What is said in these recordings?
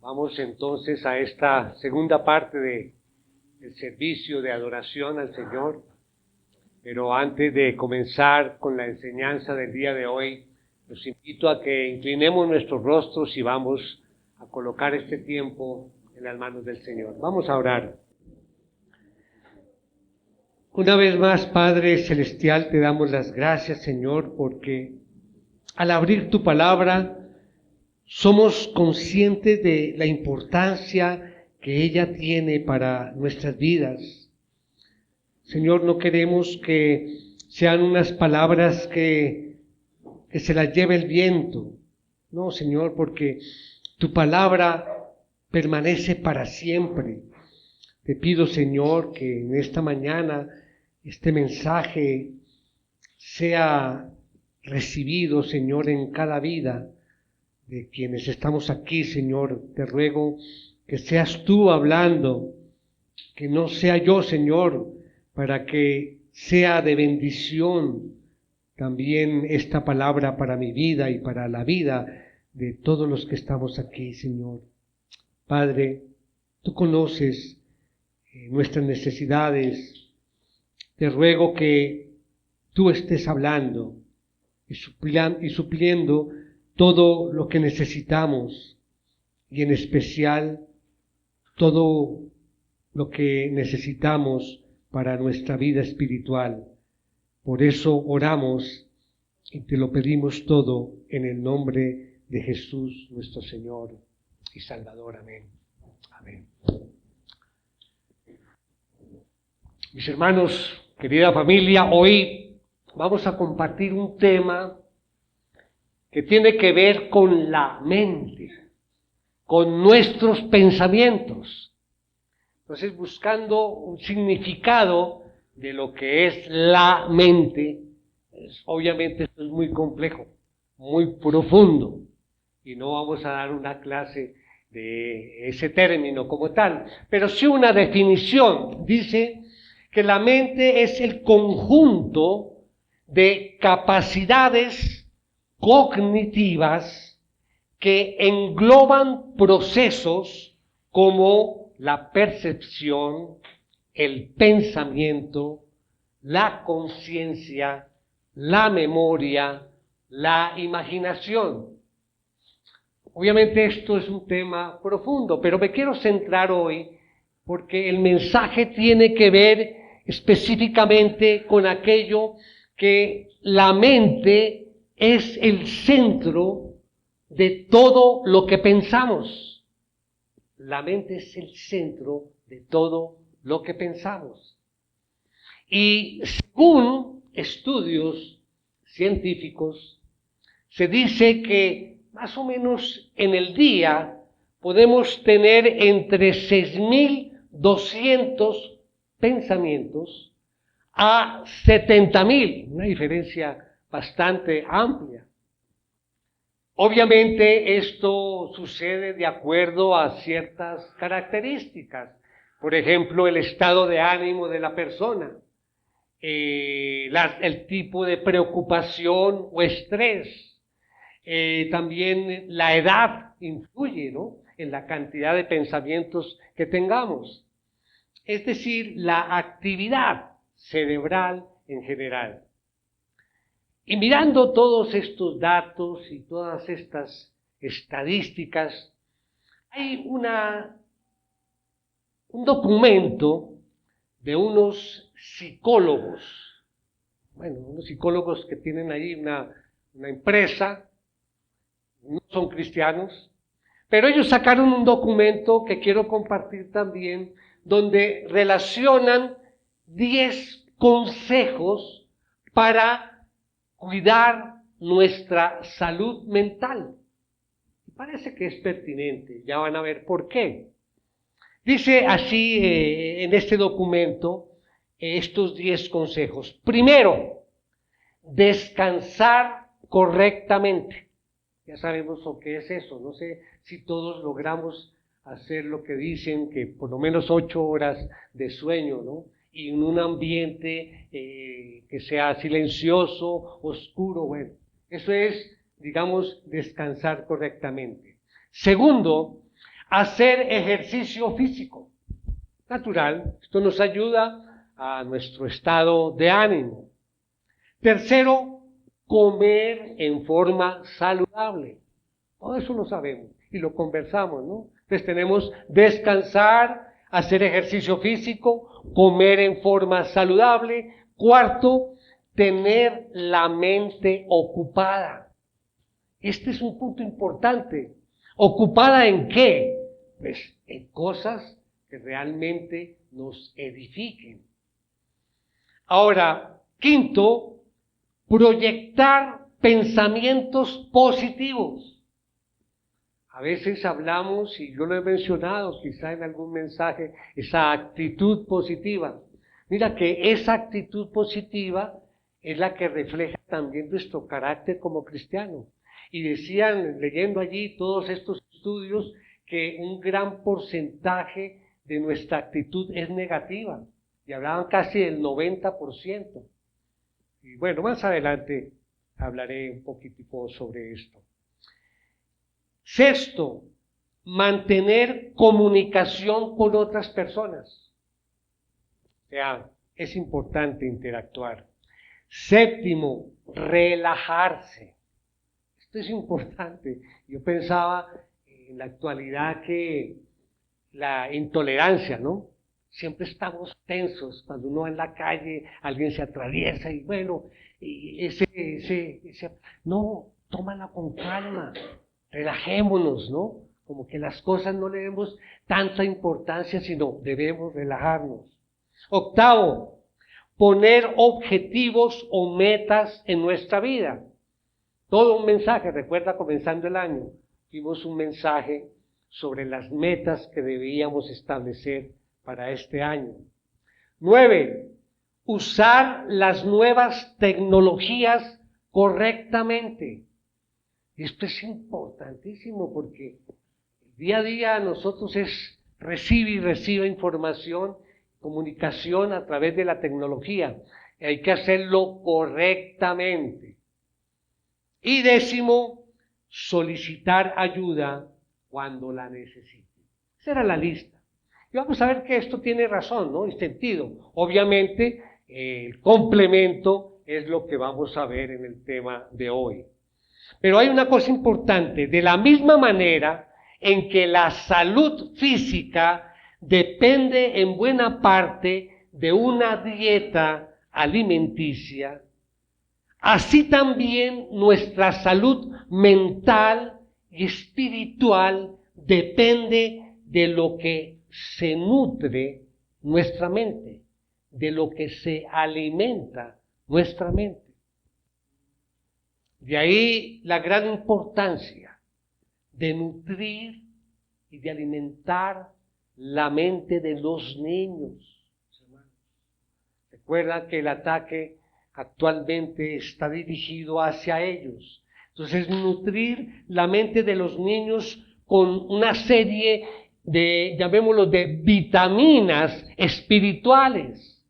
Vamos entonces a esta segunda parte del servicio de adoración al Señor. Pero antes de comenzar con la enseñanza del día de hoy, los invito a que inclinemos nuestros rostros y vamos a colocar este tiempo en las manos del Señor. Vamos a orar. Una vez más, Padre Celestial, te damos las gracias, Señor, porque al abrir tu palabra somos conscientes de la importancia que ella tiene para nuestras vidas. Señor, no queremos que sean unas palabras que se las lleve el viento. No, Señor, porque tu palabra permanece para siempre. Te pido, Señor, que en esta mañana este mensaje sea recibido, Señor, en cada vida de quienes estamos aquí, Señor. Te ruego que seas tú hablando, que no sea yo, Señor, para que sea de bendición también esta palabra para mi vida y para la vida de todos los que estamos aquí, Señor. Padre, tú conoces nuestras necesidades. Te ruego que tú estés hablando y supliendo todo lo que necesitamos, y en especial todo lo que necesitamos para nuestra vida espiritual. Por eso oramos y te lo pedimos todo en el nombre de Jesús, nuestro Señor y Salvador. Amén. Amén. Mis hermanos, querida familia, hoy vamos a compartir un tema que tiene que ver con la mente, con nuestros pensamientos. Entonces, buscando un significado de lo que es la mente, obviamente esto es muy complejo, muy profundo, y no vamos a dar una clase de ese término como tal, pero sí una definición. Dice que la mente es el conjunto de capacidades cognitivas que engloban procesos como la percepción, el pensamiento, la conciencia, la memoria, la imaginación. Obviamente esto es un tema profundo, pero me quiero centrar hoy porque el mensaje tiene que ver específicamente con aquello que la mente es el centro de todo lo que pensamos. La mente es el centro de todo lo que pensamos. Y según estudios científicos, se dice que más o menos en el día podemos tener entre 6.200 pensamientos a 70.000, una diferencia bastante amplia. Obviamente esto sucede de acuerdo a ciertas características. Por ejemplo, el estado de ánimo de la persona, el tipo de preocupación o estrés. También la edad influye, ¿no?, en la cantidad de pensamientos que tengamos. Es decir, la actividad cerebral en general. Y mirando todos estos datos y todas estas estadísticas, hay un documento de unos psicólogos, unos psicólogos que tienen ahí una empresa, no son cristianos, pero ellos sacaron un documento que quiero compartir también, donde relacionan 10 consejos para cuidar nuestra salud mental. Y parece que es pertinente, ya van a ver por qué. Dice así en este documento estos 10 consejos. Primero, descansar correctamente. Ya sabemos lo que es eso. No sé si todos logramos hacer lo que dicen, que por lo menos 8 horas de sueño, ¿no? Y en un ambiente que sea silencioso, oscuro. Bueno, eso es, digamos, descansar correctamente. Segundo, Hacer ejercicio físico. Natural, esto nos ayuda a nuestro estado de ánimo. Tercero, comer en forma saludable. Todo eso lo sabemos y lo conversamos, ¿no? Entonces tenemos descansar, hacer ejercicio físico, comer en forma saludable. Cuarto, tener la mente ocupada. Este es un punto importante. ¿Ocupada en qué? Pues en cosas que realmente nos edifiquen. Ahora, quinto, proyectar pensamientos positivos. A veces hablamos, y yo lo he mencionado quizá en algún mensaje, esa actitud positiva. Mira que esa actitud positiva es la que refleja también nuestro carácter como cristiano. Y decían, leyendo allí todos estos estudios, que un gran porcentaje de nuestra actitud es negativa. Y hablaban casi del 90%. Y bueno, más adelante hablaré un poquitico sobre esto. Sexto, mantener comunicación con otras personas. O sea, es importante interactuar. Séptimo, relajarse. Esto es importante. Yo pensaba en la actualidad que la intolerancia, ¿no? Siempre estamos tensos. Cuando uno va en la calle, alguien se atraviesa y bueno, no, tómala con calma, relajémonos, ¿no? Como que las cosas no le demos tanta importancia, sino debemos relajarnos. Octavo, poner objetivos o metas en nuestra vida. Todo un mensaje, recuerda, comenzando el año, vimos un mensaje sobre las metas que debíamos establecer para este año. 9. Usar las nuevas tecnologías correctamente. Esto es importantísimo porque día a día nosotros recibe información, comunicación a través de la tecnología. Hay que hacerlo correctamente. Y 10, solicitar ayuda cuando la necesite. Esa era la lista. Y vamos a ver que esto tiene razón, ¿no? Y sentido. Obviamente, el complemento es lo que vamos a ver en el tema de hoy. Pero hay una cosa importante. De la misma manera en que la salud física depende en buena parte de una dieta alimenticia, así también nuestra salud mental y espiritual depende de lo que se nutre nuestra mente, de lo que se alimenta nuestra mente. De ahí la gran importancia de nutrir y de alimentar la mente de los niños. Recuerda que el ataque actualmente está dirigido hacia ellos. Entonces, nutrir la mente de los niños con una serie de, llamémoslo, de vitaminas espirituales,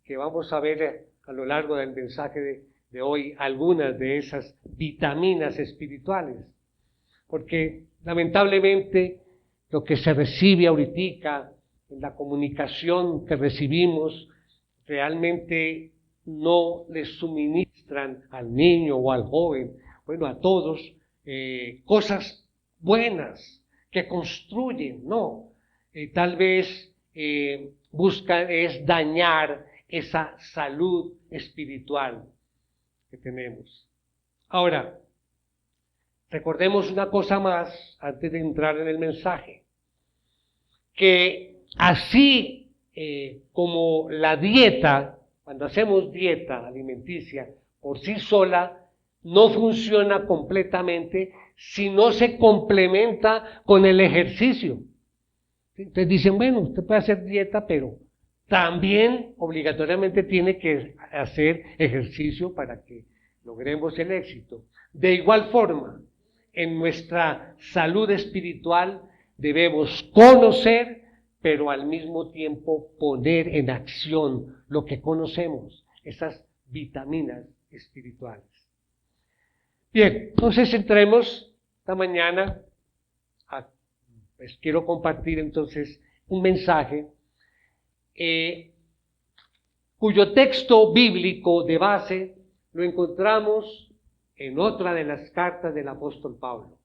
que vamos a ver a lo largo del mensaje de hoy, algunas de esas vitaminas espirituales. Porque, lamentablemente, lo que se recibe ahorita en la comunicación que recibimos, realmente no les suministran al niño o al joven, bueno, a todos, cosas buenas que construyen, no. Tal vez buscan es dañar esa salud espiritual que tenemos. Ahora, recordemos una cosa más antes de entrar en el mensaje, que así como la dieta, cuando hacemos dieta alimenticia por sí sola, no funciona completamente si no se complementa con el ejercicio. Entonces dicen, bueno, usted puede hacer dieta, pero también obligatoriamente tiene que hacer ejercicio para que logremos el éxito. De igual forma, en nuestra salud espiritual debemos conocer, pero al mismo tiempo poner en acción lo que conocemos, esas vitaminas espirituales. Bien, entonces entremos esta mañana a Pues quiero compartir entonces un mensaje cuyo texto bíblico de base lo encontramos en otra de las cartas del apóstol Pablo.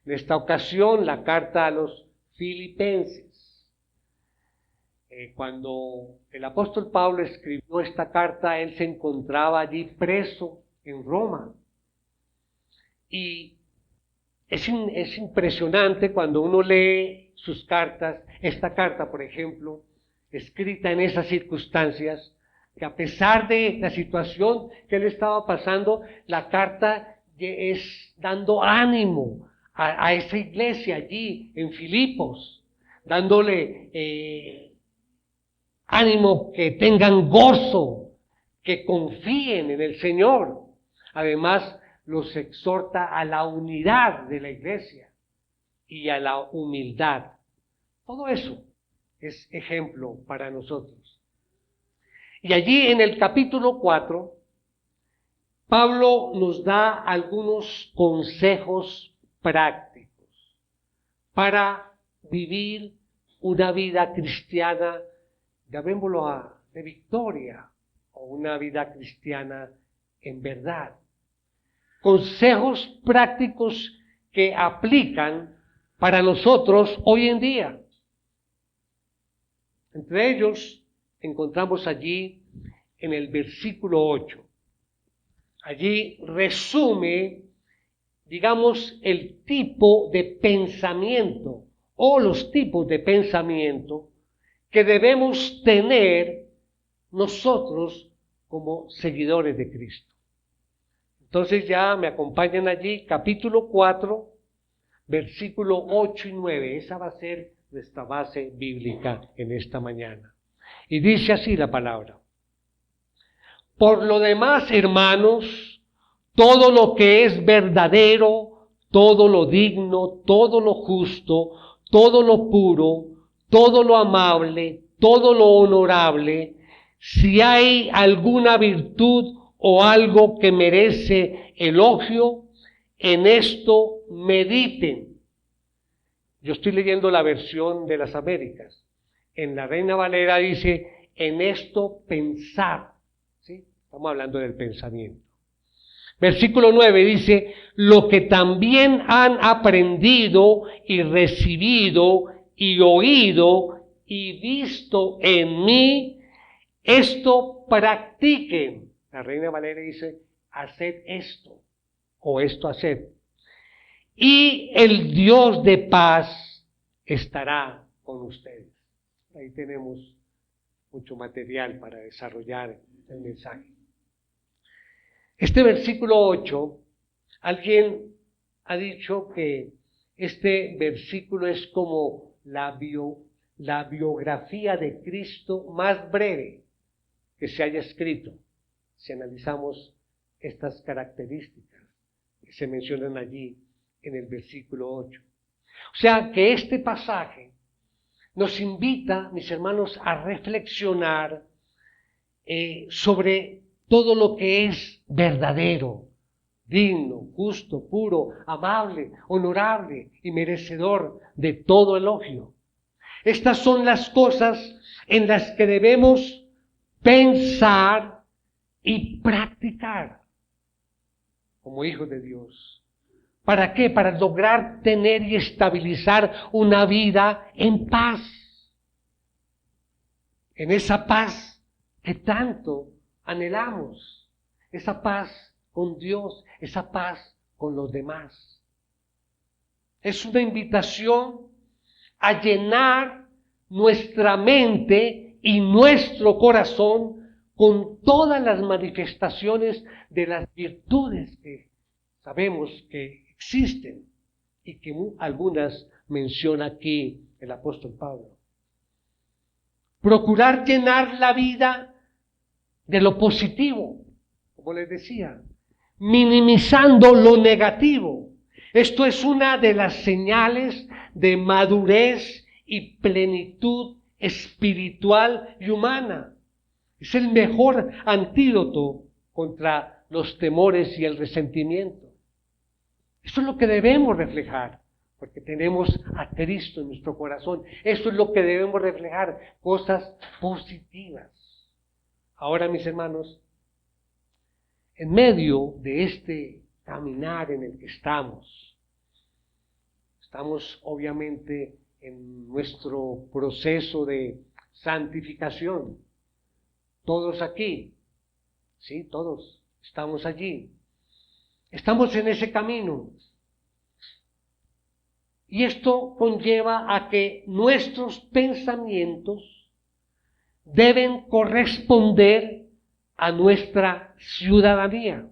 En esta ocasión, la carta a los Filipenses. Cuando el apóstol Pablo escribió esta carta, él se encontraba allí preso en Roma. Y es impresionante cuando uno lee sus cartas, esta carta, por ejemplo, escrita en esas circunstancias, que a pesar de la situación que él estaba pasando, la carta es dando ánimo a esa iglesia allí en Filipos, dándole ánimo, que tengan gozo, que confíen en el Señor. Además, los exhorta a la unidad de la iglesia y a la humildad. Todo eso es ejemplo para nosotros. Y allí en el capítulo 4, Pablo nos da algunos consejos prácticos para vivir una vida cristiana, llamémoslo de victoria, o una vida cristiana en verdad. Consejos prácticos que aplican para nosotros hoy en día. Entre ellos encontramos allí en el versículo 8. Allí resume, digamos, el tipo de pensamiento o los tipos de pensamiento que debemos tener nosotros como seguidores de Cristo. Entonces ya me acompañan allí, capítulo 4, versículo 8 y 9. Esa va a ser nuestra base bíblica en esta mañana. Y dice así la palabra: por lo demás, hermanos, todo lo que es verdadero, todo lo digno, todo lo justo, todo lo puro, todo lo amable, todo lo honorable, si hay alguna virtud o algo que merece elogio, en esto mediten. Yo estoy leyendo la versión de las Américas. En la Reina Valera dice, en esto pensar. ¿Sí? Estamos hablando del pensamiento. Versículo 9 dice, lo que también han aprendido y recibido y oído y visto en mí, esto practiquen. La Reina Valera dice, haced esto, o esto haced. Y el Dios de paz estará con ustedes. Ahí tenemos mucho material para desarrollar el mensaje. Este versículo 8, alguien ha dicho que este versículo es como la biografía de Cristo más breve que se haya escrito, si analizamos estas características que se mencionan allí en el versículo 8. O sea que este pasaje nos invita, mis hermanos, a reflexionar sobre todo lo que es verdadero, digno, justo, puro, amable, honorable y merecedor de todo elogio. Estas son las cosas en las que debemos pensar y practicar como hijos de Dios. ¿Para qué? Para lograr tener y estabilizar una vida en paz. En esa paz que tanto anhelamos. Esa paz con Dios, esa paz con los demás. Es una invitación a llenar nuestra mente y nuestro corazón con todas las manifestaciones de las virtudes que sabemos que existen y que algunas menciona aquí el apóstol Pablo. Procurar llenar la vida de lo positivo, como les decía, minimizando lo negativo. Esto es una de las señales de madurez y plenitud espiritual y humana. Es el mejor antídoto contra los temores y el resentimiento. Eso es lo que debemos reflejar porque tenemos a Cristo en nuestro corazón. Eso es lo que debemos reflejar, cosas positivas. Ahora, mis hermanos, en medio de este caminar en el que estamos obviamente en nuestro proceso de santificación. Todos aquí, sí, todos estamos allí. Estamos en ese camino. Y esto conlleva a que nuestros pensamientos deben corresponder a nuestra ciudadanía.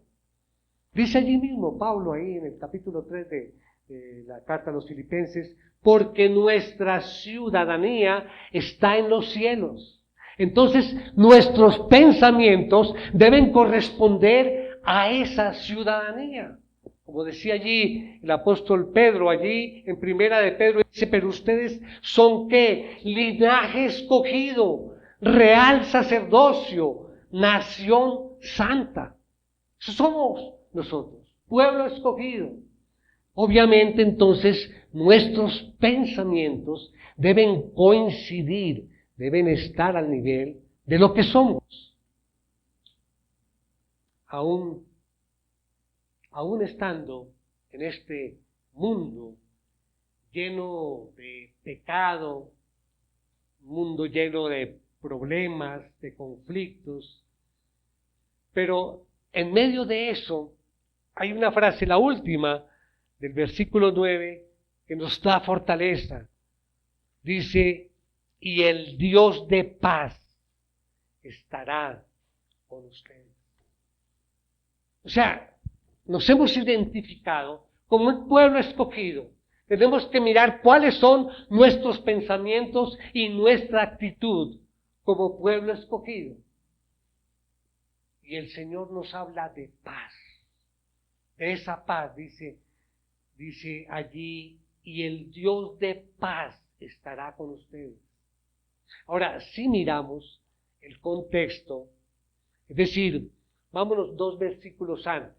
Dice allí mismo Pablo, ahí en el capítulo 3 de la carta a los Filipenses, porque nuestra ciudadanía está en los cielos. Entonces, nuestros pensamientos deben corresponder a esa ciudadanía. Como decía allí el apóstol Pedro, allí en primera de Pedro, dice, pero ustedes son ¿qué? Linaje escogido, real sacerdocio, nación santa. Eso somos nosotros, pueblo escogido. Obviamente, entonces, nuestros pensamientos deben coincidir, deben estar al nivel de lo que somos. Aún estando en este mundo lleno de pecado, mundo lleno de problemas, de conflictos, pero en medio de eso hay una frase, la última del versículo 9, que nos da fortaleza. Dice, y el Dios de paz estará con ustedes. O sea, nos hemos identificado como un pueblo escogido. Tenemos que mirar cuáles son nuestros pensamientos y nuestra actitud como pueblo escogido. Y el Señor nos habla de paz. De esa paz, dice allí, y el Dios de paz estará con ustedes. Ahora, si miramos el contexto, es decir, vámonos 2 versículos antes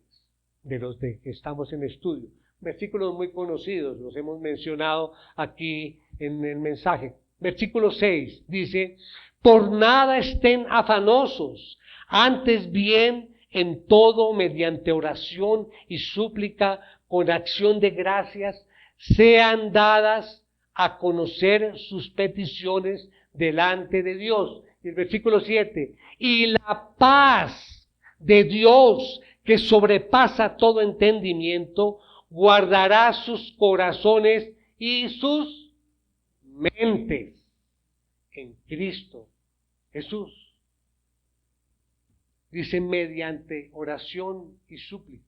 de los de que estamos en estudio. Versículos muy conocidos, los hemos mencionado aquí en el mensaje. Versículo 6 dice, por nada estén afanosos, antes bien en todo mediante oración y súplica con acción de gracias sean dadas a conocer sus peticiones delante de Dios. Y el versículo 7, y la paz de Dios que sobrepasa todo entendimiento, guardará sus corazones y sus mentes en Cristo Jesús. Dice mediante oración y súplica.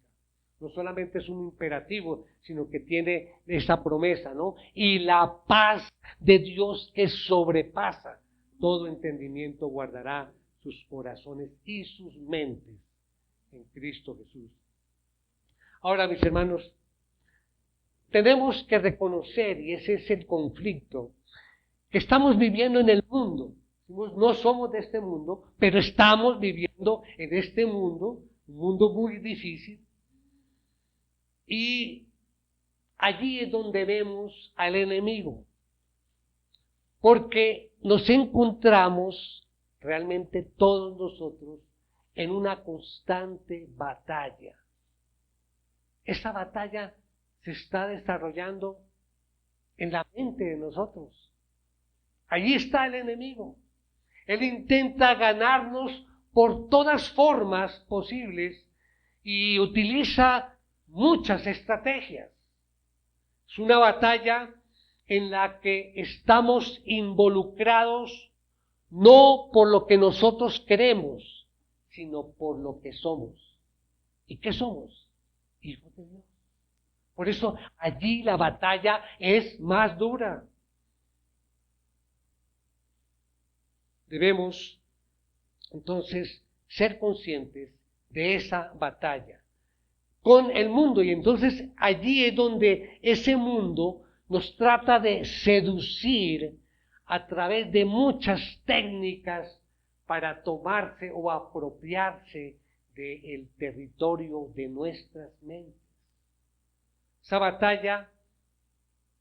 No solamente es un imperativo, sino que tiene esa promesa, ¿no? Y la paz de Dios que sobrepasa todo entendimiento guardará sus corazones y sus mentes en Cristo Jesús. Ahora, mis hermanos, tenemos que reconocer, y ese es el conflicto, que estamos viviendo en el mundo. No somos de este mundo, pero estamos viviendo en este mundo, un mundo muy difícil. Y allí es donde vemos al enemigo, porque nos encontramos realmente todos nosotros en una constante batalla. Esa batalla se está desarrollando en la mente de nosotros. Allí está el enemigo. Él intenta ganarnos por todas formas posibles y utiliza muchas estrategias. Es una batalla en la que estamos involucrados no por lo que nosotros queremos, sino por lo que somos. ¿Y qué somos? Hijos de Dios. Por eso allí la batalla es más dura. Debemos entonces ser conscientes de esa batalla con el mundo, y entonces allí es donde ese mundo nos trata de seducir a través de muchas técnicas para tomarse o apropiarse del territorio de nuestras mentes. Esa batalla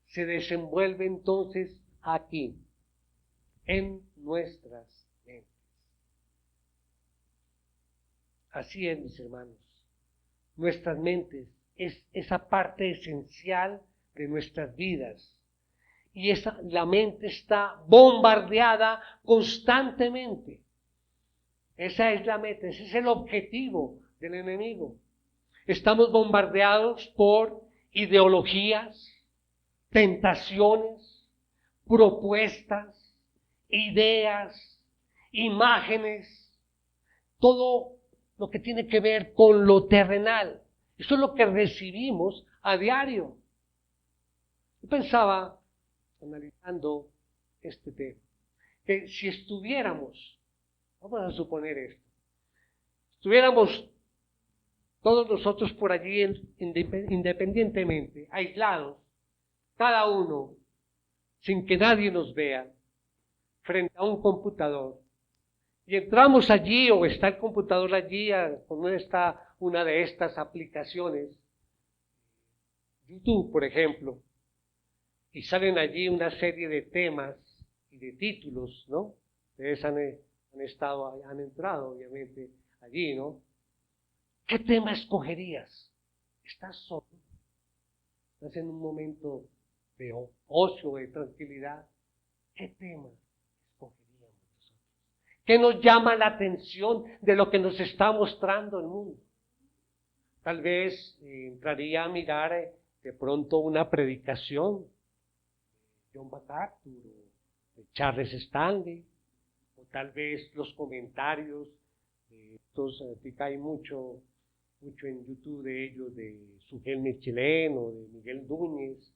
se desenvuelve entonces aquí, en nuestras mentes. Así es, mis hermanos. Nuestras mentes es esa parte esencial de nuestras vidas. Y la mente está bombardeada constantemente. Esa es la meta, ese es el objetivo del enemigo. Estamos bombardeados por ideologías, tentaciones, propuestas, ideas, imágenes, todo lo que tiene que ver con lo terrenal. Eso es lo que recibimos a diario. Yo pensaba, analizando este tema, que si estuviéramos, vamos a suponer esto, estuviéramos todos nosotros por allí independientemente, aislados, cada uno, sin que nadie nos vea, frente a un computador, y entramos allí o está el computador allí, como está una de estas aplicaciones, YouTube por ejemplo, y salen allí una serie de temas y de títulos, ¿no? Ustedes han entrado obviamente allí, ¿no? ¿Qué tema escogerías? ¿Estás solo? ¿Estás en un momento de ocio, de tranquilidad? ¿Qué tema escogeríamos nosotros? ¿Qué nos llama la atención de lo que nos está mostrando el mundo? Tal vez entraría a mirar de pronto una predicación de John MacArthur o de Charles Stanley, o tal vez los comentarios de estos, que hay mucho en YouTube de ellos, de Sugel Michelén o de Miguel Núñez,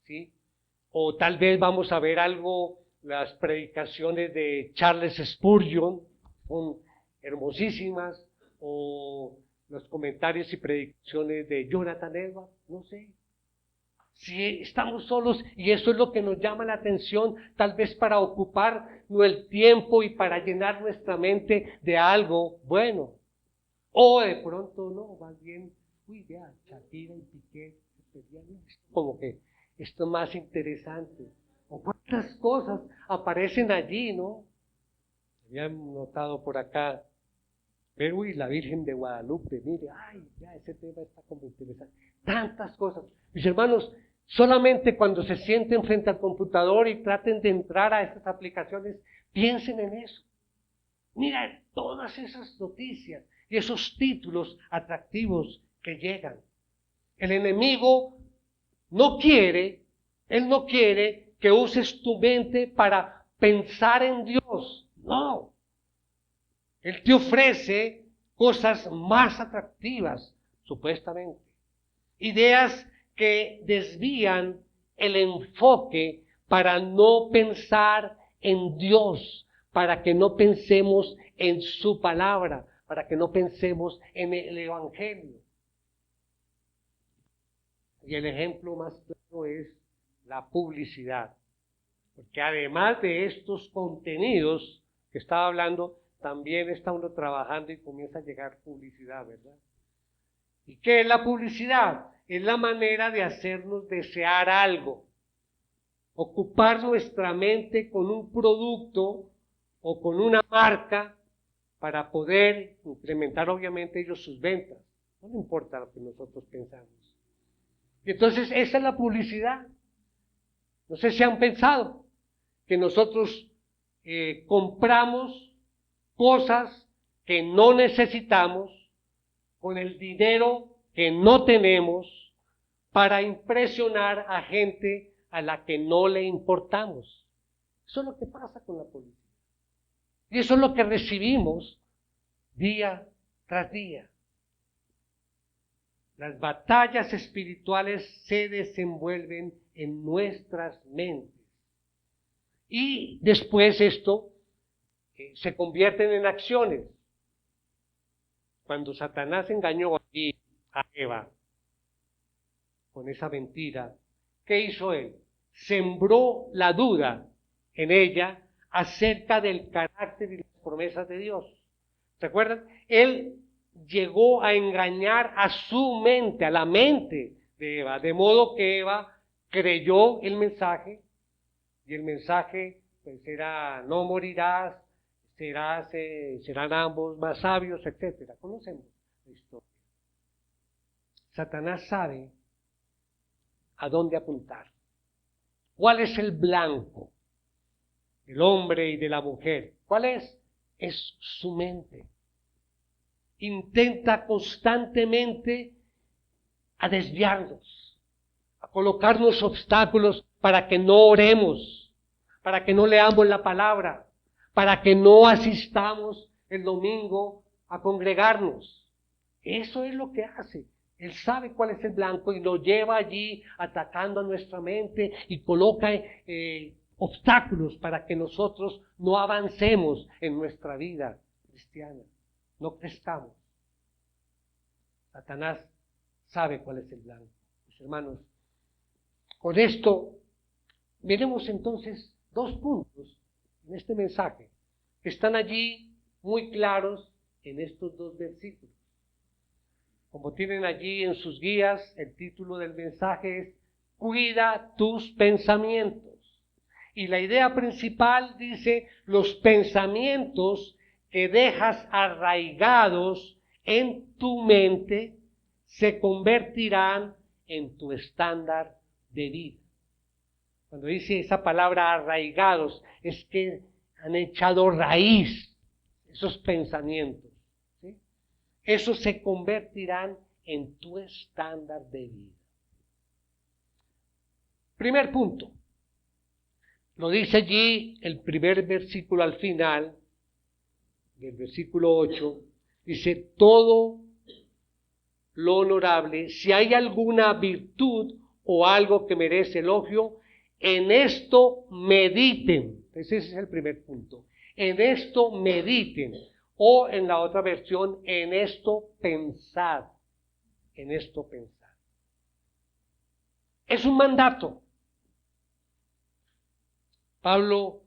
¿sí? O tal vez vamos a ver algo, las predicaciones de Charles Spurgeon, son hermosísimas, o los comentarios y predicaciones de Jonathan Edwards, no sé. Si estamos solos y eso es lo que nos llama la atención, tal vez para ocupar el tiempo y para llenar nuestra mente de algo bueno. O de pronto no, más bien, vea, Shakira y Piqué, como que esto es más interesante. O cuántas cosas aparecen allí, ¿no? Habían notado por acá, pero la Virgen de Guadalupe, mire, ay, ya ese tema está como interesante. Tantas cosas. Mis hermanos, solamente cuando se sienten frente al computador y traten de entrar a estas aplicaciones, piensen en eso. Mira todas esas noticias y esos títulos atractivos que llegan. El enemigo él no quiere que uses tu mente para pensar en Dios. No. Él te ofrece cosas más atractivas, supuestamente. Ideas que desvían el enfoque para no pensar en Dios, para que no pensemos en su palabra, para que no pensemos en el Evangelio. Y el ejemplo más claro es la publicidad. Porque además de estos contenidos que estaba hablando, también está uno trabajando y comienza a llegar publicidad, ¿verdad? ¿Y qué es la publicidad? Es la manera de hacernos desear algo, ocupar nuestra mente con un producto o con una marca para poder incrementar obviamente ellos sus ventas. No le importa lo que nosotros pensamos. Y entonces esa es la publicidad. No sé si han pensado que nosotros compramos cosas que no necesitamos con el dinero que no tenemos para impresionar a gente a la que no le importamos. Eso es lo que pasa con la publicidad. Y eso es lo que recibimos día tras día. Las batallas espirituales se desenvuelven en nuestras mentes. Y después esto se convierten en acciones. Cuando Satanás engañó a Eva con esa mentira, ¿qué hizo él? Sembró la duda en ella acerca del carácter y las promesas de Dios. ¿Se acuerdan? Él llegó a engañar a su mente, a la mente de Eva, de modo que Eva creyó el mensaje, y el mensaje pues era: no morirás, serán ambos más sabios, etc. Conocemos la historia. Satanás sabe a dónde apuntar. ¿Cuál es el blanco del hombre y de la mujer? ¿Cuál es? Es su mente. Intenta constantemente a desviarnos, a colocarnos obstáculos para que no oremos, para que no leamos la palabra, para que no asistamos el domingo a congregarnos. Eso es lo que hace. Él sabe cuál es el blanco y lo lleva allí atacando a nuestra mente y coloca obstáculos para que nosotros no avancemos en nuestra vida cristiana, no crezcamos. Satanás sabe cuál es el blanco. Mis hermanos, con esto veremos entonces 2 puntos en este mensaje que están allí muy claros en estos 2 versículos. Como tienen allí en sus guías, el título del mensaje es: cuida tus pensamientos. Y la idea principal dice: los pensamientos que dejas arraigados en tu mente se convertirán en tu estándar de vida. Cuando dice esa palabra arraigados, es que han echado raíz esos pensamientos. Esos se convertirán en tu estándar de vida. Primer punto. Lo dice allí el primer versículo al final, del versículo 8. Dice: todo lo honorable, si hay alguna virtud o algo que merece elogio, en esto mediten. Ese es el primer punto. En esto mediten. O en la otra versión: en esto pensad. En esto pensad. Es un mandato. Pablo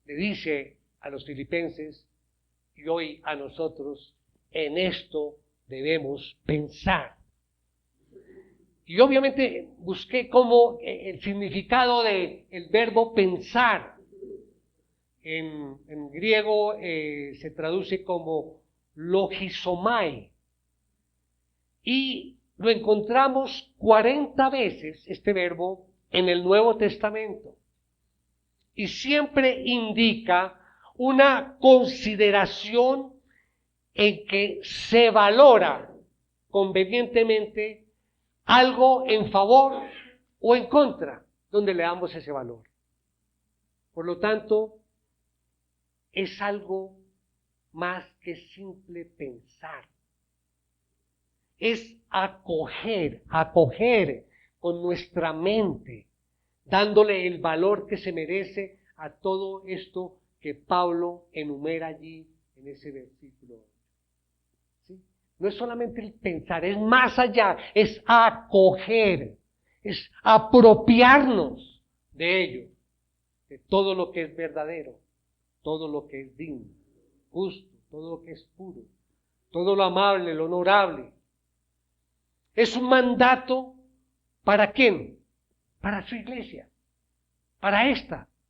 le dice a los filipenses y hoy a nosotros: en esto debemos pensar. Y obviamente busqué como el significado del verbo pensar. En griego se traduce como logizomai. Y lo encontramos 40 veces, este verbo, en el Nuevo Testamento. Y siempre indica una consideración en que se valora convenientemente algo en favor o en contra, donde le damos ese valor. Por lo tanto, es algo más que simple pensar. Es acoger con nuestra mente, dándole el valor que se merece a todo esto que Pablo enumera allí en ese versículo. ¿Sí? No es solamente el pensar, es más allá, es acoger, es apropiarnos de ello, de todo lo que es verdadero, todo lo que es digno, justo, todo lo que es puro, todo lo amable, lo honorable. Es un mandato ¿para quién? Para su iglesia, para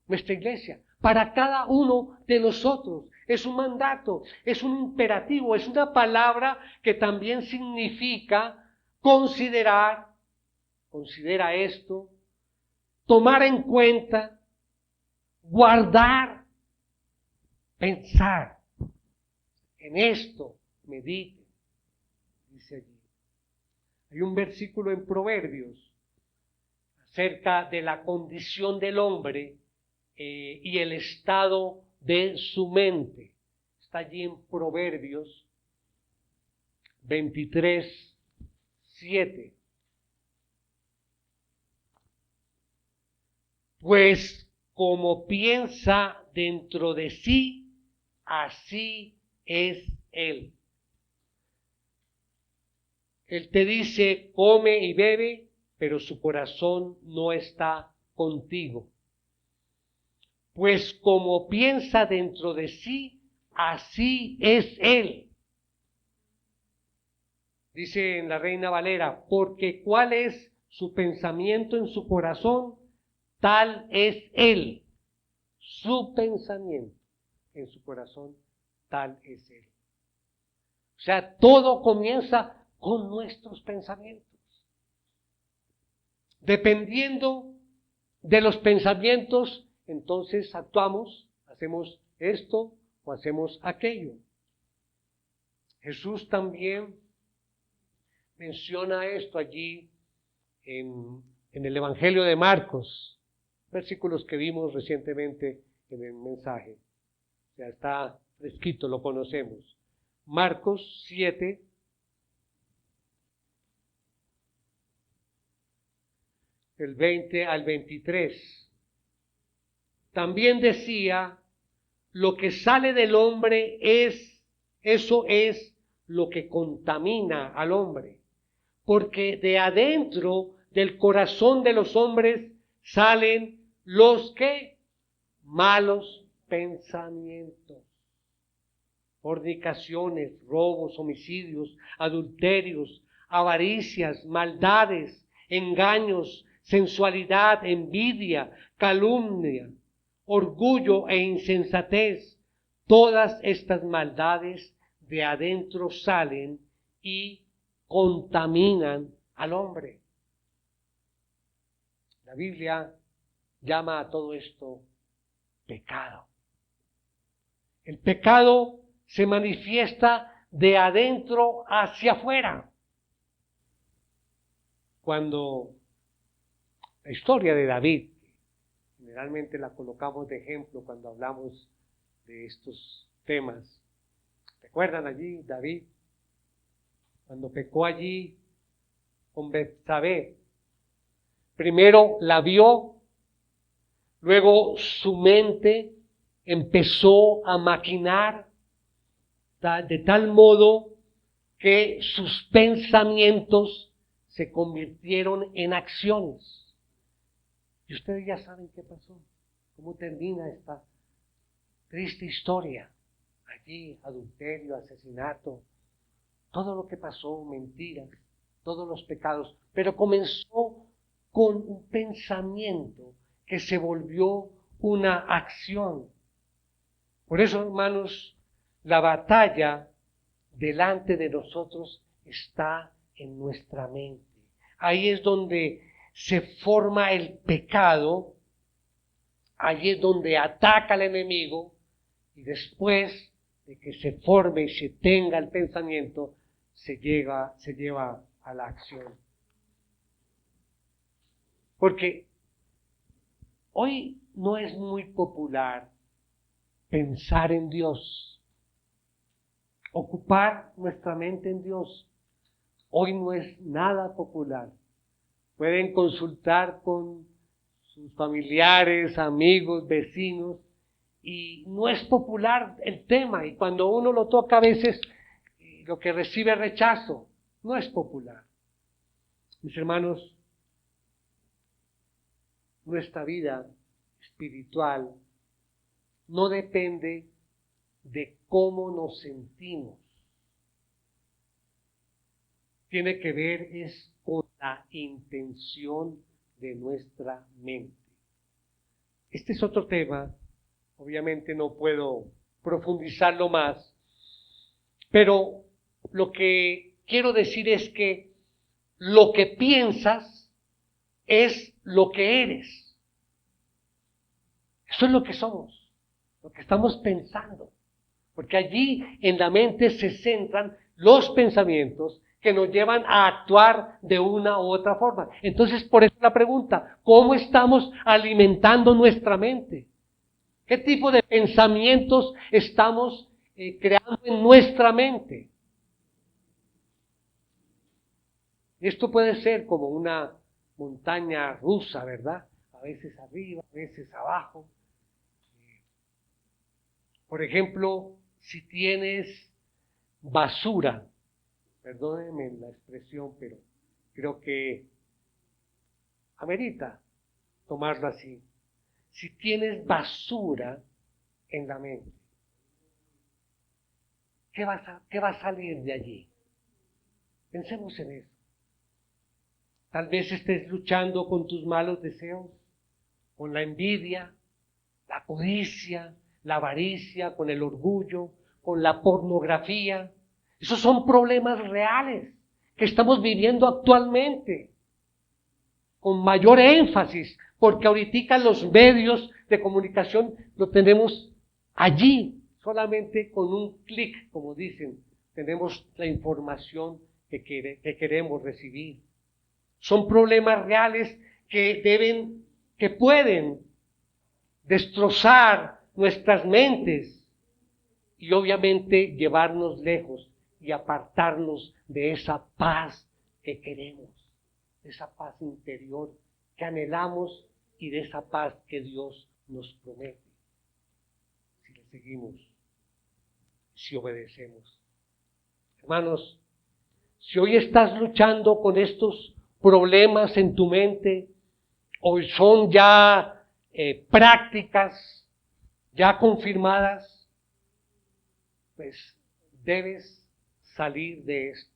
nuestra iglesia, para cada uno de nosotros. Es un mandato, es un imperativo, es una palabra que también significa considerar, considera esto, tomar en cuenta, guardar, pensar. En esto medite, dice allí. Hay un versículo en Proverbios acerca de la condición del hombre y el estado de su mente. Está allí en Proverbios 23:7. Pues como piensa dentro de sí, así es él. Él te dice: come y bebe, pero su corazón no está contigo. Pues como piensa dentro de sí, así es él. Dice en la Reina Valera: porque ¿cuál es su pensamiento en su corazón, tal es él. Su pensamiento en su corazón, tal es él. O sea, todo comienza con nuestros pensamientos. Dependiendo de los pensamientos, entonces actuamos, hacemos esto o hacemos aquello. Jesús también menciona esto allí en el Evangelio de Marcos, versículos que vimos recientemente en el mensaje. Ya está fresquito, lo conocemos. Marcos 7, del 20 al 23. También decía, lo que sale del hombre eso es lo que contamina al hombre, porque de adentro del corazón de los hombres salen los que malos pensamientos, fornicaciones, robos, homicidios, adulterios, avaricias, maldades, engaños, sensualidad, envidia, calumnia, orgullo e insensatez. Todas estas maldades de adentro salen y contaminan al hombre. La Biblia llama a todo esto pecado. El pecado se manifiesta de adentro hacia afuera. Cuando la historia de David, generalmente la colocamos de ejemplo cuando hablamos de estos temas. ¿Recuerdan allí David? Cuando pecó allí con Betsabé, primero la vio, luego su mente empezó a maquinar de tal modo que sus pensamientos se convirtieron en acciones. Y ustedes ya saben qué pasó, cómo termina esta triste historia. Allí, adulterio, asesinato, todo lo que pasó, mentiras, todos los pecados. Pero comenzó con un pensamiento que se volvió una acción. Por eso, hermanos, la batalla delante de nosotros está en nuestra mente. Ahí es donde se forma el pecado, ahí es donde ataca al enemigo, y después de que se forme y se tenga el pensamiento, se lleva a la acción. Porque hoy no es muy popular pensar en Dios, ocupar nuestra mente en Dios. Hoy no es nada popular. Pueden consultar con sus familiares, amigos, vecinos, y no es popular el tema. Y cuando uno lo toca a veces, lo que recibe rechazo, no es popular. Mis hermanos, nuestra vida espiritual no depende de cómo nos sentimos. Tiene que ver es con la intención de nuestra mente. Este es otro tema, obviamente no puedo profundizarlo más, pero lo que quiero decir es que lo que piensas es lo que eres. Eso es lo que somos, lo que estamos pensando. Porque allí en la mente se centran los pensamientos que nos llevan a actuar de una u otra forma. Entonces, por eso la pregunta, ¿cómo estamos alimentando nuestra mente? ¿Qué tipo de pensamientos estamos creando en nuestra mente? Esto puede ser como una montaña rusa, ¿verdad? A veces arriba, a veces abajo. Por ejemplo, si tienes basura, perdónenme la expresión, pero creo que amerita tomarlo así. Si tienes basura en la mente, ¿qué va a salir de allí? Pensemos en eso. Tal vez estés luchando con tus malos deseos, con la envidia, la codicia, la avaricia, con el orgullo, con la pornografía. Esos son problemas reales que estamos viviendo actualmente, con mayor énfasis, porque ahorita los medios de comunicación lo tenemos allí, solamente con un clic, como dicen, tenemos la información que queremos recibir. Son problemas reales que pueden destrozar nuestras mentes y obviamente llevarnos lejos y apartarnos de esa paz que queremos, de esa paz interior que anhelamos y de esa paz que Dios nos promete. Si le seguimos, si obedecemos. Hermanos, si hoy estás luchando con estos problemas en tu mente, hoy son ya prácticas, ya confirmadas, pues debes salir de esto.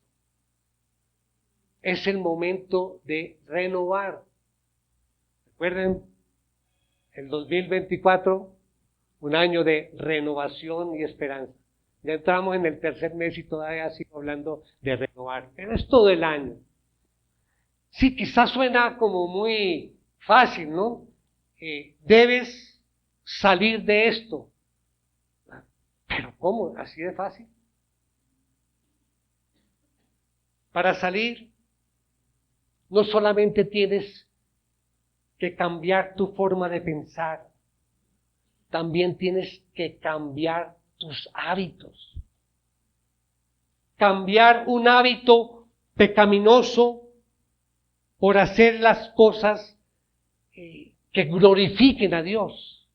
Es el momento de renovar. Recuerden, el 2024, un año de renovación y esperanza. Ya entramos en el tercer mes y todavía sigo hablando de renovar, pero es todo el año. Sí, quizás suena como muy fácil, ¿no? Debes salir de esto. Pero ¿cómo? ¿Así de fácil? Para salir, no solamente tienes que cambiar tu forma de pensar, también tienes que cambiar tus hábitos. Cambiar un hábito pecaminoso por hacer las cosas que glorifiquen a Dios.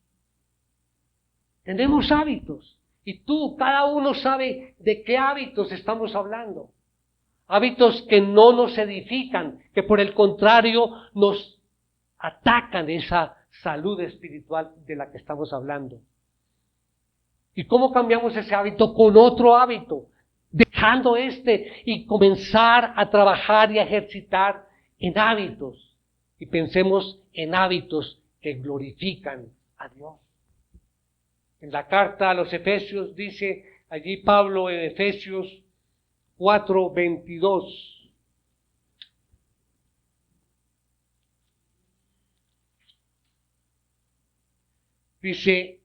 Tenemos hábitos y cada uno sabe de qué hábitos estamos hablando. Hábitos que no nos edifican, que por el contrario nos atacan esa salud espiritual de la que estamos hablando. ¿Y cómo cambiamos ese hábito? Con otro hábito, dejando y comenzar a trabajar y a ejercitar en hábitos. Y pensemos en hábitos que glorifican a Dios. En la carta a los Efesios dice allí Pablo en Efesios 4:22. Dice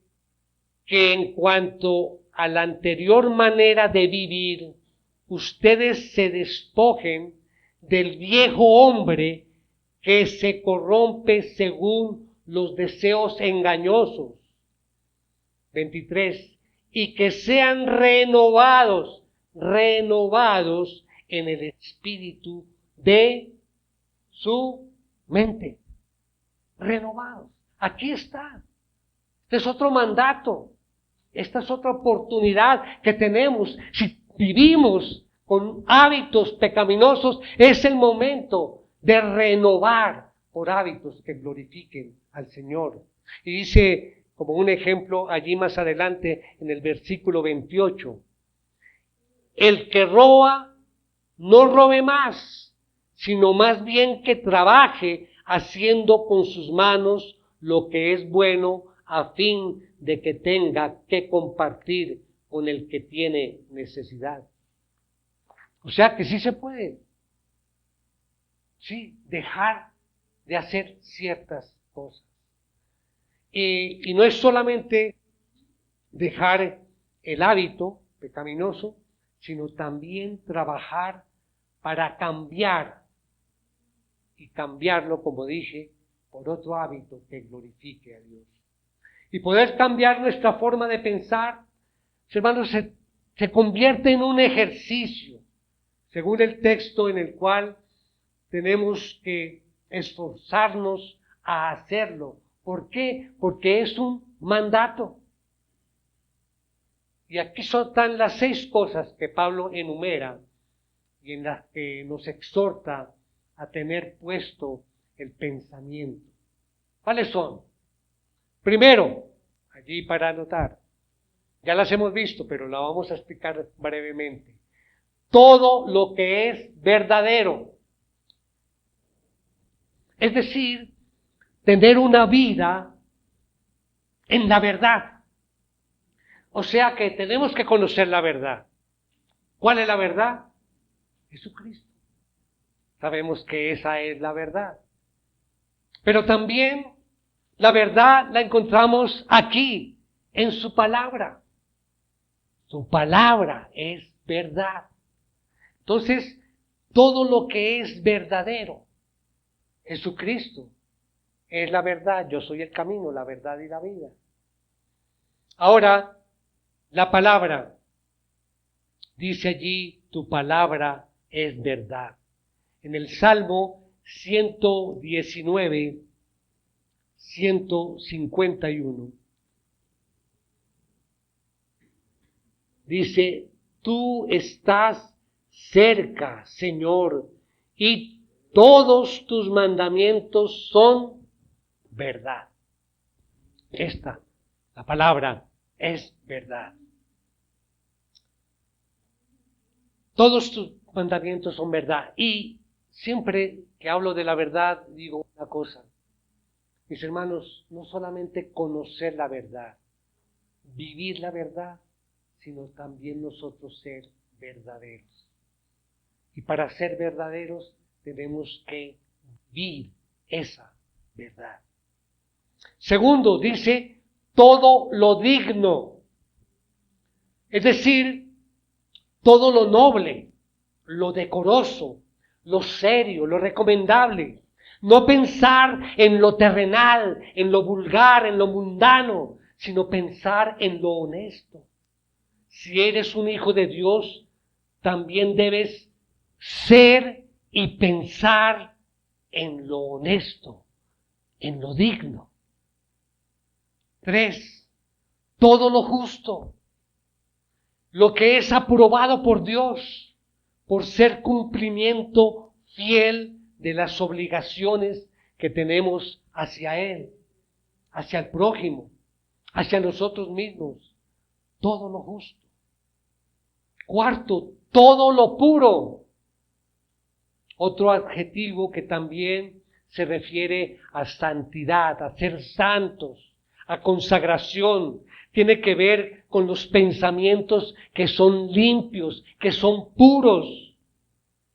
que en cuanto a la anterior manera de vivir, ustedes se despojen del viejo hombre que se corrompe según los deseos engañosos. 23. Y que sean renovados en el espíritu de su mente. Renovados. Aquí está. Este es otro mandato. Esta es otra oportunidad que tenemos. Si vivimos con hábitos pecaminosos, es el momento de renovar por hábitos que glorifiquen al Señor. Y dice, como un ejemplo, allí más adelante en el versículo 28, el que roba, no robe más, sino más bien que trabaje haciendo con sus manos lo que es bueno, a fin de que tenga que compartir con el que tiene necesidad. O sea que sí se puede. Sí, dejar de hacer ciertas cosas. Y no es solamente dejar el hábito pecaminoso, sino también trabajar para cambiar y cambiarlo, como dije, por otro hábito que glorifique a Dios. Y poder cambiar nuestra forma de pensar, hermanos, se convierte en un ejercicio, según el texto en el cual tenemos que esforzarnos a hacerlo. ¿Por qué? Porque es un mandato. Y aquí están las 6 cosas que Pablo enumera y en las que nos exhorta a tener puesto el pensamiento. ¿Cuáles son? Primero, allí para anotar, ya las hemos visto, pero la vamos a explicar brevemente. Todo lo que es verdadero. Es decir, tener una vida en la verdad. O sea que tenemos que conocer la verdad. ¿Cuál es la verdad? Jesucristo. Sabemos que esa es la verdad. Pero también la verdad la encontramos aquí, en su palabra. Su palabra es verdad. Entonces, todo lo que es verdadero, Jesucristo es la verdad. Yo soy el camino, la verdad y la vida. Ahora, la palabra, dice allí, tu palabra es verdad. En el Salmo 119, 151, dice, tú estás cerca, Señor, y todos tus mandamientos son verdad. La palabra, es verdad. Todos tus mandamientos son verdad. Y siempre que hablo de la verdad, digo una cosa. Mis hermanos, no solamente conocer la verdad, vivir la verdad, sino también nosotros ser verdaderos. Y para ser verdaderos tenemos que vivir esa verdad. Segundo, dice, todo lo digno. Es decir, todo lo noble, lo decoroso, lo serio, lo recomendable. No pensar en lo terrenal, en lo vulgar, en lo mundano, sino pensar en lo honesto. Si eres un hijo de Dios, también debes ser y pensar en lo honesto, en lo digno. 3. Todo lo justo, lo que es aprobado por Dios, por ser cumplimiento fiel de las obligaciones que tenemos hacia Él, hacia el prójimo, hacia nosotros mismos. Todo lo justo. 4. Todo lo puro. Otro adjetivo que también se refiere a santidad, a ser santos, a consagración. Tiene que ver con los pensamientos que son limpios, que son puros.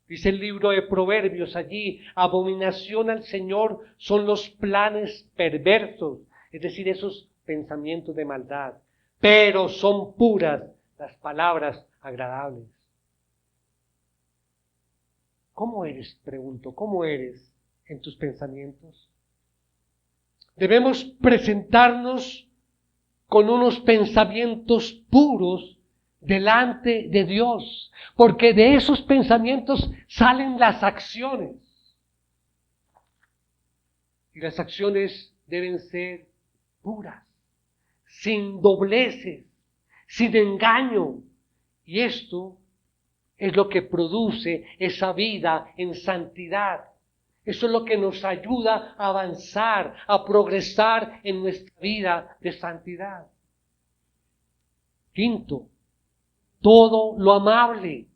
Dice el libro de Proverbios allí, abominación al Señor son los planes perversos, es decir, esos pensamientos de maldad, pero son puras las palabras agradables. ¿Cómo eres? Pregunto, ¿cómo eres en tus pensamientos? Debemos presentarnos con unos pensamientos puros delante de Dios, porque de esos pensamientos salen las acciones. Y las acciones deben ser puras, sin dobleces, sin engaño. Y esto es lo que produce esa vida en santidad. Eso es lo que nos ayuda a avanzar, a progresar en nuestra vida de santidad. 5. Todo lo amable.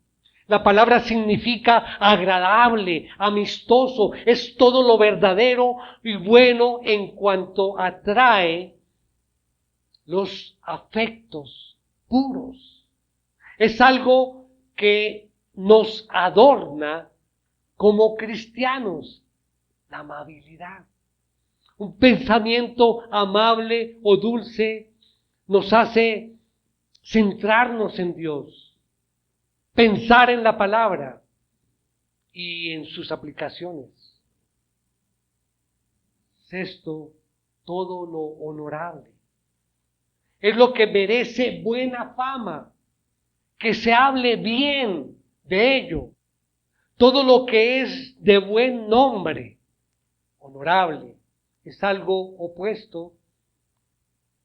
La palabra significa agradable, amistoso, es todo lo verdadero y bueno en cuanto atrae los afectos puros. Es algo que nos adorna como cristianos, la amabilidad. Un pensamiento amable o dulce nos hace centrarnos en Dios, pensar en la palabra y en sus aplicaciones. 6. Todo lo honorable. Es lo que merece buena fama, que se hable bien de ello. Todo lo que es de buen nombre, honorable, es algo opuesto,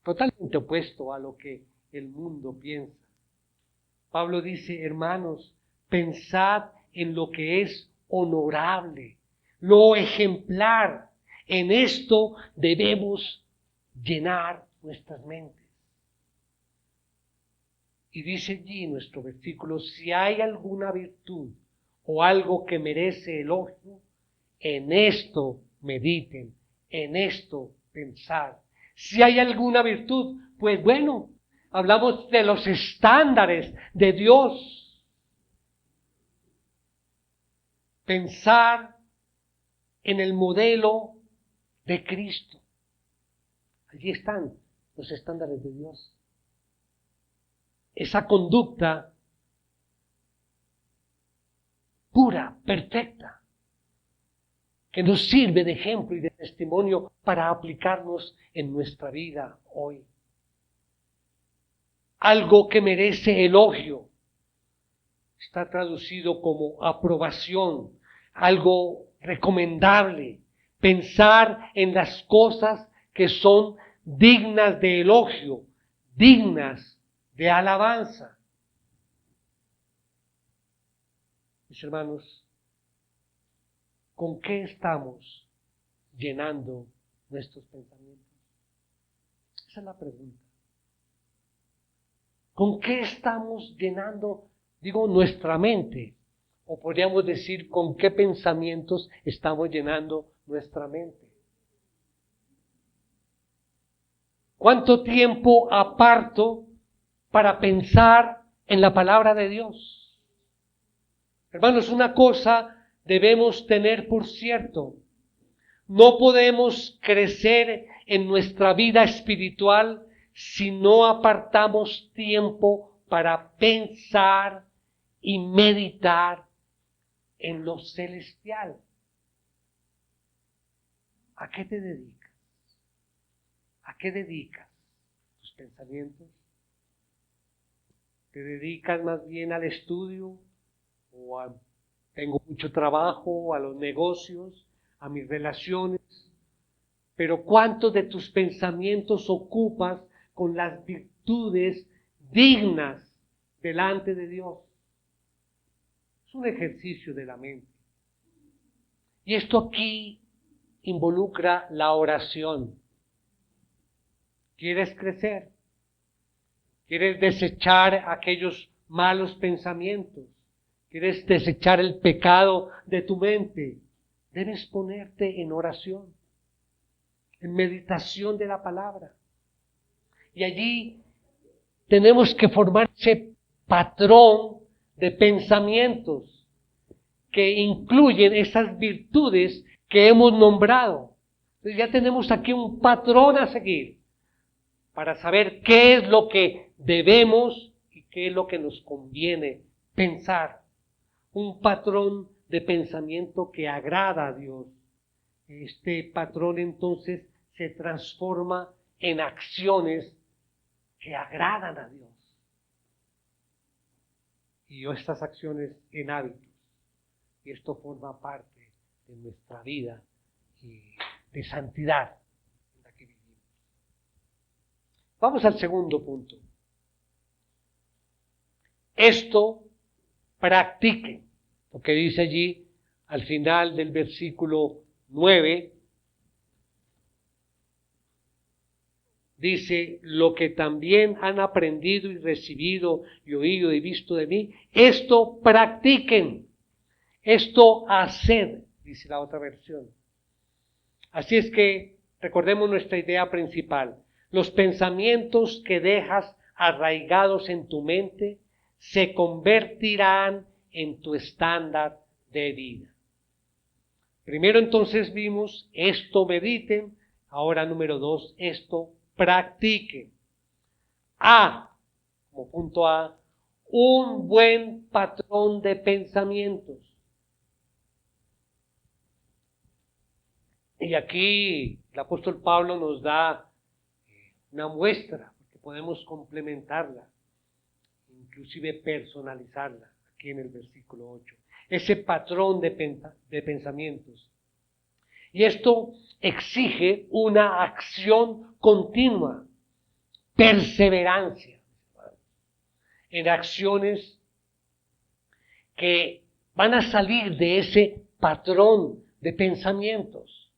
totalmente opuesto a lo que el mundo piensa. Pablo dice, hermanos, pensad en lo que es honorable, lo ejemplar. En esto debemos llenar nuestras mentes. Y dice allí nuestro versículo, si hay alguna virtud o algo que merece elogio, en esto mediten, en esto pensar. Si hay alguna virtud, pues bueno, hablamos de los estándares de Dios. Pensar en el modelo de Cristo. Allí están los estándares de Dios. Esa conducta pura, perfecta, que nos sirve de ejemplo y de testimonio para aplicarnos en nuestra vida hoy. Algo que merece elogio está traducido como aprobación, algo recomendable, pensar en las cosas que son dignas de elogio, dignas de alabanza. Mis hermanos, ¿con qué estamos llenando nuestros pensamientos? Esa es la pregunta. ¿Con qué estamos llenando, nuestra mente? O podríamos decir, ¿con qué pensamientos estamos llenando nuestra mente? ¿Cuánto tiempo aparto para pensar en la palabra de Dios? Hermanos, una cosa debemos tener por cierto. No podemos crecer en nuestra vida espiritual si no apartamos tiempo para pensar y meditar en lo celestial. ¿A qué te dedicas? ¿A qué dedicas tus pensamientos? ¿Te dedicas más bien al estudio? ¿O tengo mucho trabajo, a los negocios, a mis relaciones? Pero ¿cuántos de tus pensamientos ocupas con las virtudes dignas delante de Dios? Es un ejercicio de la mente. Y esto aquí involucra la oración. ¿Quieres crecer? ¿Quieres desechar aquellos malos pensamientos? ¿Quieres desechar el pecado de tu mente? Debes ponerte en oración, en meditación de la palabra. Y allí tenemos que formar ese patrón de pensamientos que incluyen esas virtudes que hemos nombrado. Entonces ya tenemos aquí un patrón a seguir para saber qué es lo que debemos y qué es lo que nos conviene pensar. Un patrón de pensamiento que agrada a Dios. Este patrón entonces se transforma en acciones que agradan a Dios. Y estas acciones en hábitos. Y esto forma parte de nuestra vida y de santidad en la que vivimos. Vamos al segundo punto. Esto practiquen. Lo que dice allí al final del versículo 9. Dice, lo que también han aprendido y recibido y oído y visto de mí, esto practiquen, esto haced, dice la otra versión. Así es que recordemos nuestra idea principal. Los pensamientos que dejas arraigados en tu mente se convertirán en tu estándar de vida. Primero entonces vimos, esto mediten, ahora número 2, esto practiquen. Como punto A, un buen patrón de pensamientos. Y aquí el apóstol Pablo nos da una muestra, porque podemos complementarla, inclusive personalizarla, aquí en el versículo 8. Ese patrón de pensamientos. Y esto exige una acción continua, perseverancia, en acciones que van a salir de ese patrón de pensamientos.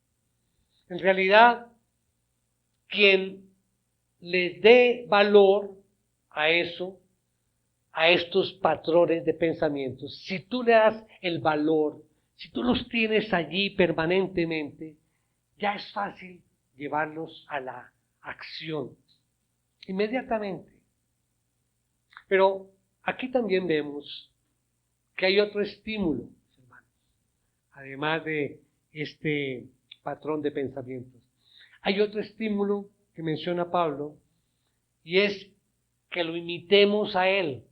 En realidad, quien les dé valor a eso, a estos patrones de pensamientos, si tú le das el valor, si tú los tienes allí permanentemente, ya es fácil llevarlos a la acción inmediatamente. Pero aquí también vemos que hay otro estímulo, hermanos, además de este patrón de pensamientos. Hay otro estímulo que menciona Pablo, y es que lo imitemos a él.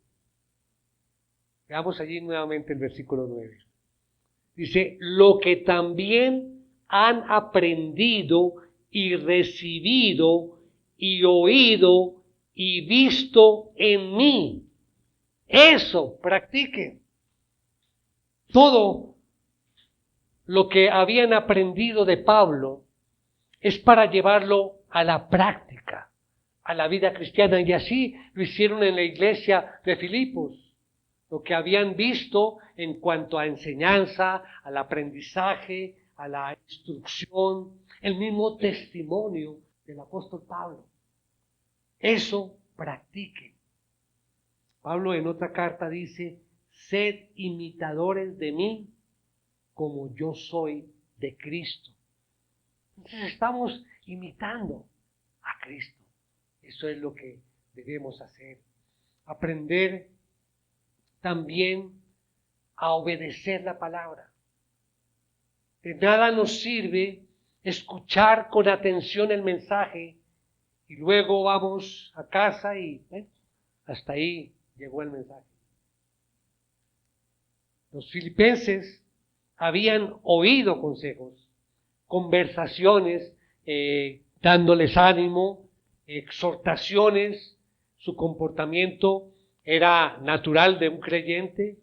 Veamos allí nuevamente el versículo 9. Dice, lo que también han aprendido y recibido y oído y visto en mí. Eso practiquen. Todo lo que habían aprendido de Pablo es para llevarlo a la práctica, a la vida cristiana. Y así lo hicieron en la iglesia de Filipos. Lo que habían visto en cuanto a enseñanza, al aprendizaje, a la instrucción, el mismo testimonio del apóstol Pablo. Eso practiquen. Pablo en otra carta dice, sed imitadores de mí como yo soy de Cristo. Entonces estamos imitando a Cristo. Eso es lo que debemos hacer. Aprender también a obedecer la palabra. De nada nos sirve escuchar con atención el mensaje y luego vamos a casa y hasta ahí llegó el mensaje. Los filipenses habían oído consejos, conversaciones, dándoles ánimo, exhortaciones. Su comportamiento era natural de un creyente.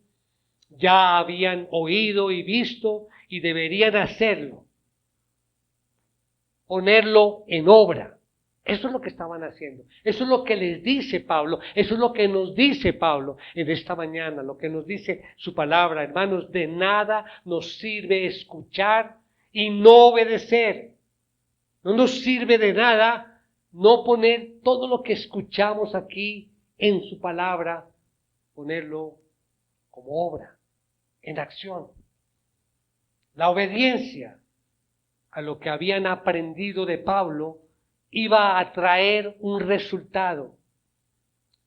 Ya habían oído y visto y deberían hacerlo, ponerlo en obra. Eso es lo que estaban haciendo. Eso es lo que les dice Pablo. Eso es lo que nos dice Pablo en esta mañana, lo que nos dice su palabra. Hermanos, de nada nos sirve escuchar y no obedecer. No nos sirve de nada no poner todo lo que escuchamos aquí en su palabra, ponerlo como obra, en acción. La obediencia a lo que habían aprendido de Pablo iba a traer un resultado.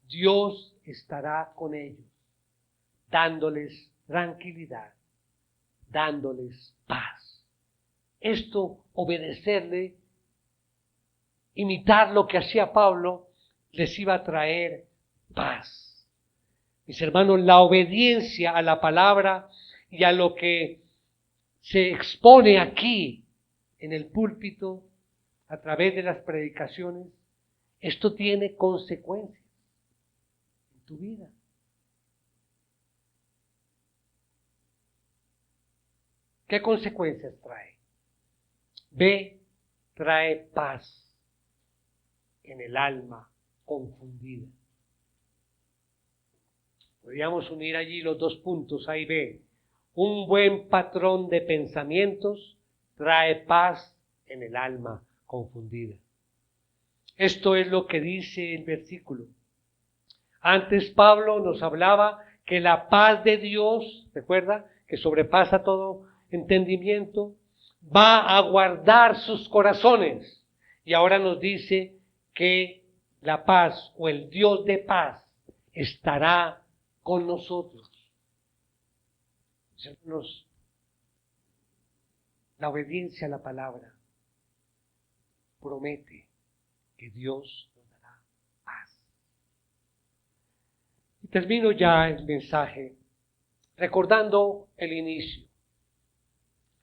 Dios estará con ellos, dándoles tranquilidad, dándoles paz. Esto, obedecerle, imitar lo que hacía Pablo, les iba a traer paz. Mis hermanos, la obediencia a la palabra y a lo que se expone aquí en el púlpito, a través de las predicaciones, esto tiene consecuencias en tu vida. ¿Qué consecuencias trae? B, trae paz en el alma confundida. Podríamos unir allí los dos puntos, A y B. Un buen patrón de pensamientos trae paz en el alma confundida. Esto es lo que dice el versículo. Antes Pablo nos hablaba que la paz de Dios, recuerda, que sobrepasa todo entendimiento, va a guardar sus corazones. Y ahora nos dice que la paz o el Dios de paz estará con nosotros. Hermanos, la obediencia a la palabra promete que Dios nos dará paz. Y termino ya el mensaje recordando el inicio.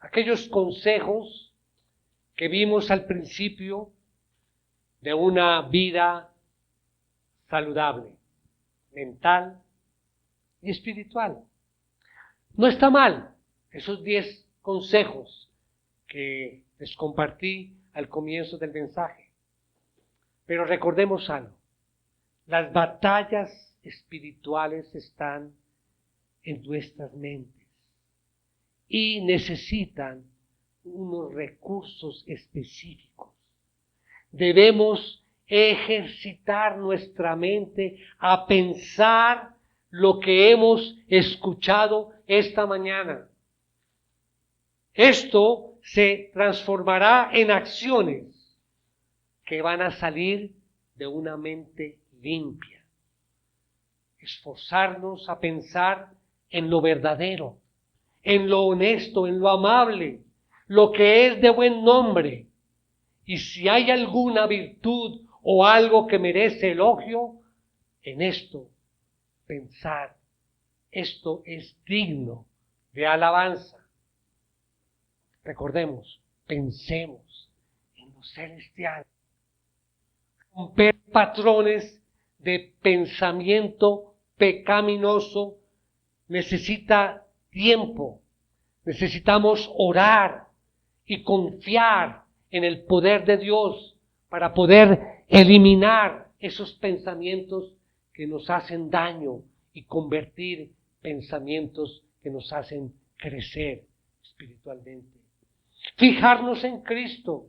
Aquellos consejos que vimos al principio de una vida saludable, mental y espiritual. No está mal esos 10 consejos que les compartí al comienzo del mensaje. Pero recordemos algo. Las batallas espirituales están en nuestras mentes y necesitan unos recursos específicos. Debemos ejercitar nuestra mente a pensar lo que hemos escuchado esta mañana. Esto se transformará en acciones que van a salir de una mente limpia. Esforzarnos a pensar en lo verdadero, en lo honesto, en lo amable, lo que es de buen nombre. Y si hay alguna virtud o algo que merece elogio, en esto pensar, esto es digno de alabanza. Recordemos, pensemos en lo celestial. Romper patrones de pensamiento pecaminoso necesita tiempo. Necesitamos orar y confiar en el poder de Dios para poder eliminar esos pensamientos que nos hacen daño y convertir pensamientos que nos hacen crecer espiritualmente. Fijarnos en Cristo.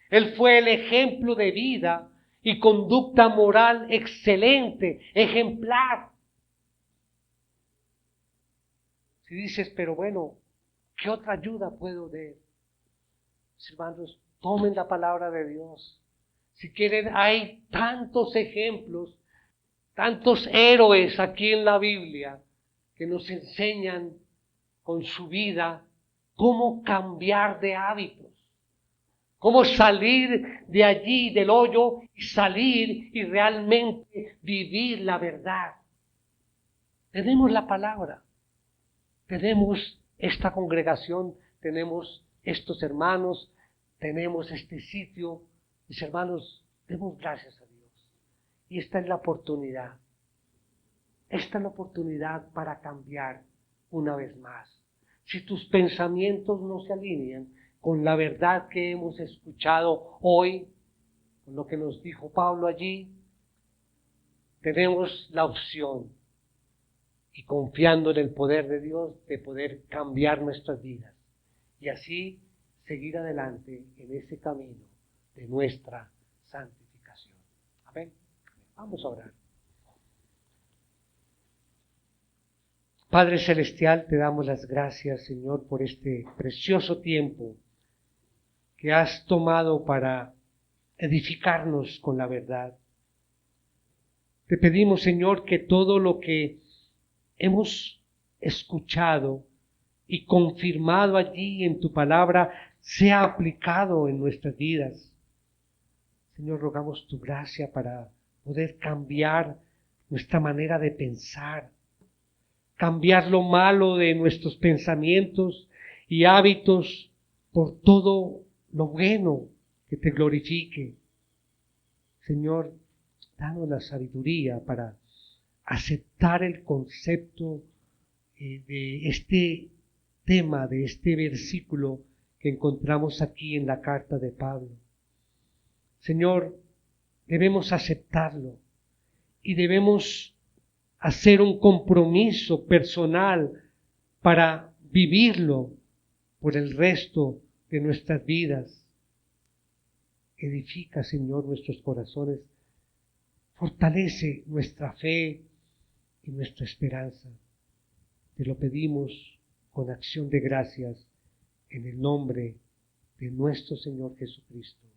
Él fue el ejemplo de vida y conducta moral excelente, ejemplar. Si dices, pero bueno, ¿qué otra ayuda puedo dar? Hermanos, tomen la palabra de Dios. Si quieren, hay tantos ejemplos, tantos héroes aquí en la Biblia que nos enseñan con su vida cómo cambiar de hábitos, cómo salir de allí, del hoyo, y salir y realmente vivir la verdad. Tenemos la palabra, tenemos esta congregación, tenemos estos hermanos, tenemos este sitio. Mis hermanos, demos gracias a Dios. Y esta es la oportunidad. Esta es la oportunidad para cambiar una vez más. Si tus pensamientos no se alinean con la verdad que hemos escuchado hoy, con lo que nos dijo Pablo allí, tenemos la opción, y confiando en el poder de Dios, de poder cambiar nuestras vidas y así seguir adelante en ese camino de nuestra santificación. Amén. Vamos a orar. Padre Celestial, te damos las gracias, Señor, por este precioso tiempo que has tomado para edificarnos con la verdad. Te pedimos, Señor, que todo lo que hemos escuchado y confirmado allí en tu palabra sea aplicado en nuestras vidas. Señor, rogamos tu gracia para poder cambiar nuestra manera de pensar, cambiar lo malo de nuestros pensamientos y hábitos por todo lo bueno que te glorifique. Señor, danos la sabiduría para aceptar el concepto de este tema, de este versículo que encontramos aquí en la carta de Pablo. Señor, debemos aceptarlo y debemos hacer un compromiso personal para vivirlo por el resto de nuestras vidas. Edifica, Señor, nuestros corazones, fortalece nuestra fe y nuestra esperanza. Te lo pedimos con acción de gracias en el nombre de nuestro Señor Jesucristo.